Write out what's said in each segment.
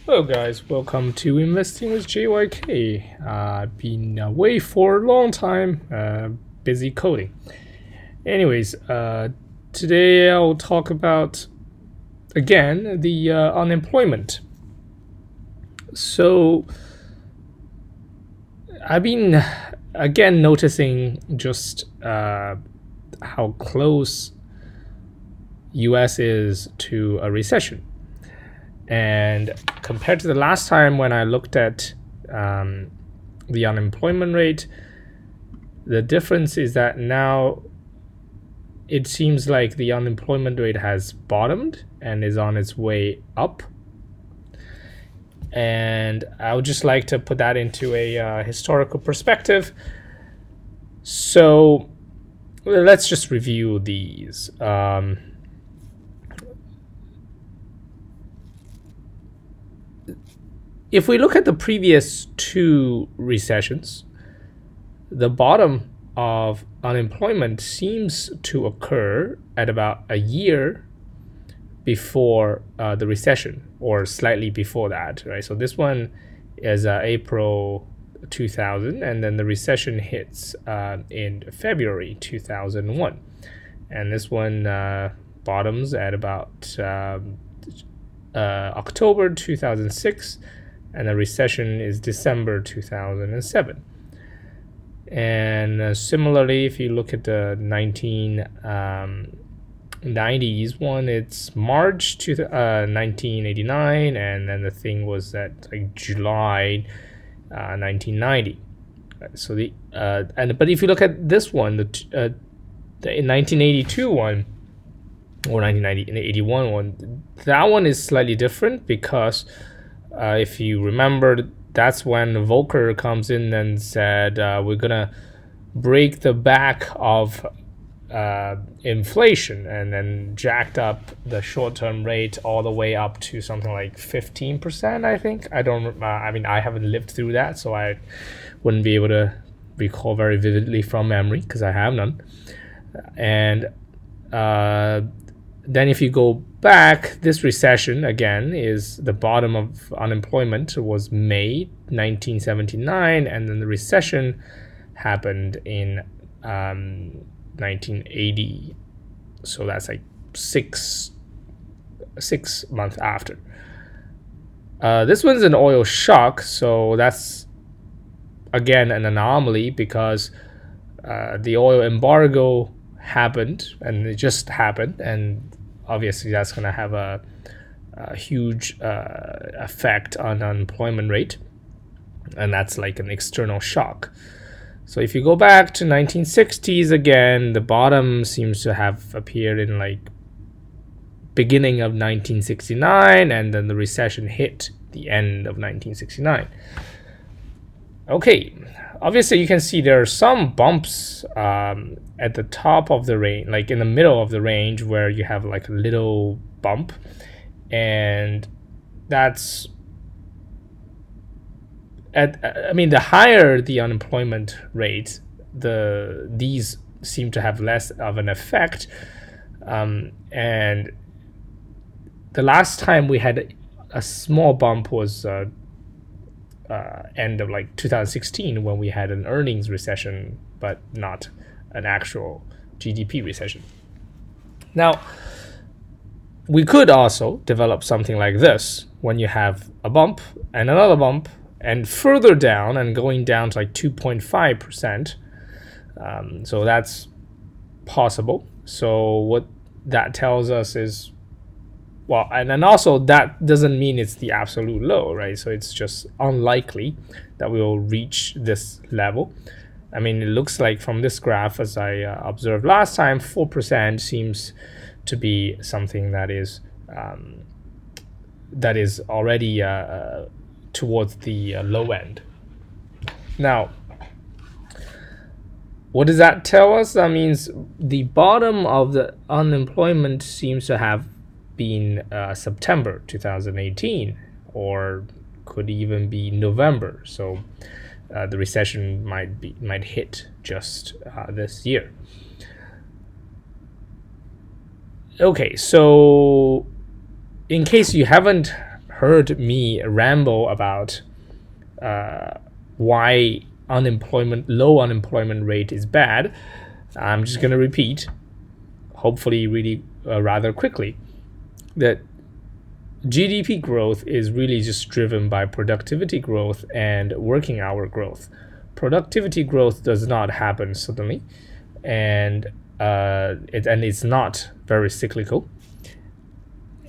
Hello, guys. Welcome to Investing with JYK. I've been away for a long time, busy coding. Anyways, today I'll talk about again the unemployment. So I've been again noticing just how close U.S. is to a recession. And compared to the last time when I looked at the unemployment rate, the difference is that now it seems like the unemployment rate has bottomed and is on its way up. And I would just like to put that into a historical perspective. So let's just review these. If we look at the previous two recessions, the bottom of unemployment seems to occur at about a year before the recession, or slightly before that, right? So this one is April 2000, and then the recession hits in February 2001, and this one bottoms at about October 2006, and the recession is December 2007. And similarly, if you look at the 1990s one, it's March 1989, and then the thing was at like July 1990. So but if you look at this one, the 1982 one or 1981 one, that one is slightly different because if you remember, that's when Volcker comes in and said, we're going to break the back of inflation, and then jacked up the short-term rate all the way up to something like 15%, I think. I haven't lived through that, so I wouldn't be able to recall very vividly from memory because I have none. And then if you go back, this recession again is the bottom of unemployment was May 1979, and then the recession happened in 1980. So that's like six months after. This one's an oil shock, so that's again an anomaly because the oil embargo happened, and it just happened, and obviously that's going to have a huge effect on unemployment rate, and that's like an external shock. So if you go back to 1960s again, the bottom seems to have appeared in like beginning of 1969, and then the recession hit the end of 1969. Okay, obviously you can see there are some bumps at the top of the range, like in the middle of the range, where you have like a little bump, and that's the higher the unemployment rate, these seem to have less of an effect. And the last time we had a small bump was end of like 2016, when we had an earnings recession, but not an actual GDP recession. Now, we could also develop something like this when you have a bump and another bump and further down and going down to like 2.5%. So that's possible. So what that tells us is, well, and then also that doesn't mean it's the absolute low, right? So it's just unlikely that we will reach this level. I mean, it looks like from this graph, as I observed last time, 4% seems to be something that is already towards the low end. Now, what does that tell us? That means the bottom of the unemployment seems to have been September 2018, or could even be November. So the recession might hit just this year. Okay, so in case you haven't heard me ramble about why low unemployment rate is bad, I'm just going to repeat, hopefully really rather quickly, that GDP growth is really just driven by productivity growth and working hour growth. Productivity growth does not happen suddenly, and it's not very cyclical,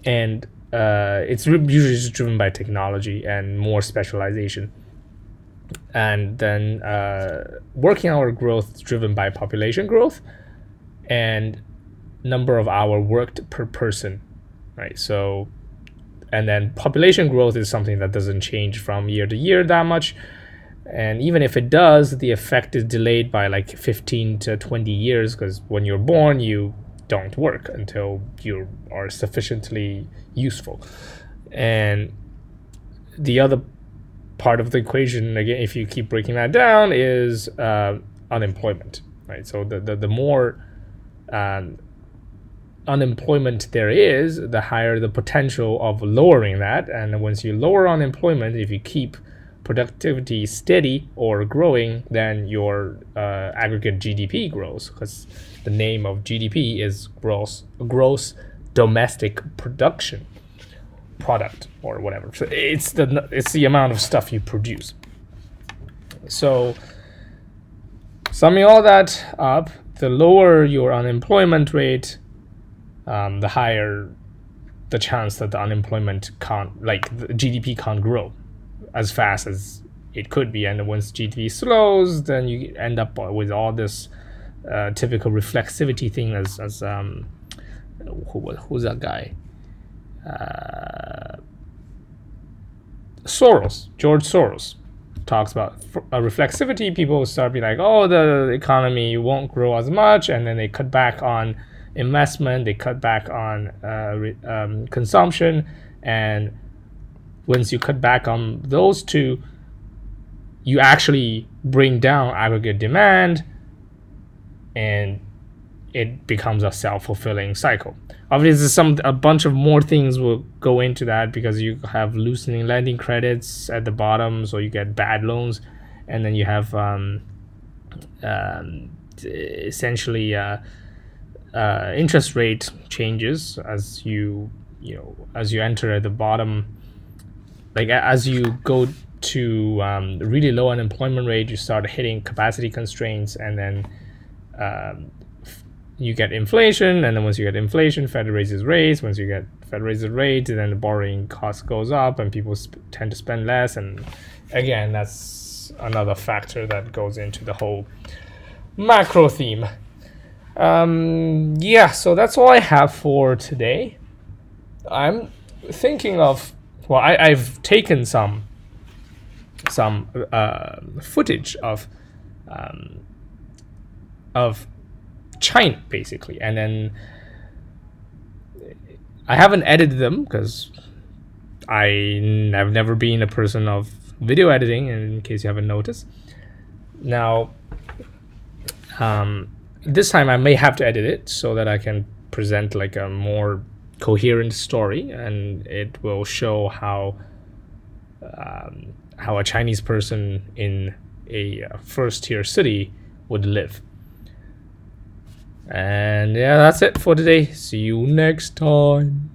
and it's usually just driven by technology and more specialization. And then working hour growth is driven by population growth and number of hour worked per person, right? So, and then population growth is something that doesn't change from year to year that much. And even if it does, the effect is delayed by like 15 to 20 years, because when you're born, you don't work until you are sufficiently useful. And the other part of the equation, again, if you keep breaking that down, is unemployment, right? So the more unemployment there is, the higher the potential of lowering that. And once you lower unemployment, if you keep productivity steady or growing, then your aggregate GDP grows, because the name of GDP is gross domestic production product or whatever. So it's the amount of stuff you produce. So summing all that up, the lower your unemployment rate, the higher the chance that the unemployment the GDP can't grow as fast as it could be. And once GDP slows, then you end up with all this typical reflexivity thing, as who's that guy? George Soros talks about reflexivity. People start being like, oh, the economy won't grow as much, and then they cut back on investment, they cut back on consumption, and once you cut back on those two, you actually bring down aggregate demand, and it becomes a self-fulfilling cycle. Obviously, a bunch of more things will go into that, because you have loosening lending credits at the bottom, so you get bad loans, and then you have essentially interest rate changes as you enter at the bottom. Like as you go to really low unemployment rate, you start hitting capacity constraints, and then you get inflation, and then once you get inflation, Fed raises rates. Once you get Fed raises rates, then the borrowing cost goes up, and people tend to spend less. And again, that's another factor that goes into the whole macro theme. Yeah, so that's all I have for today. I'm thinking of, well, I've taken some footage of China, basically, and then I haven't edited them because I've never been a person of video editing, in case you haven't noticed. Now, this time I may have to edit it so that I can present like a more coherent story, and it will show how a Chinese person in a first-tier city would live. And yeah, that's it for today. See you next time.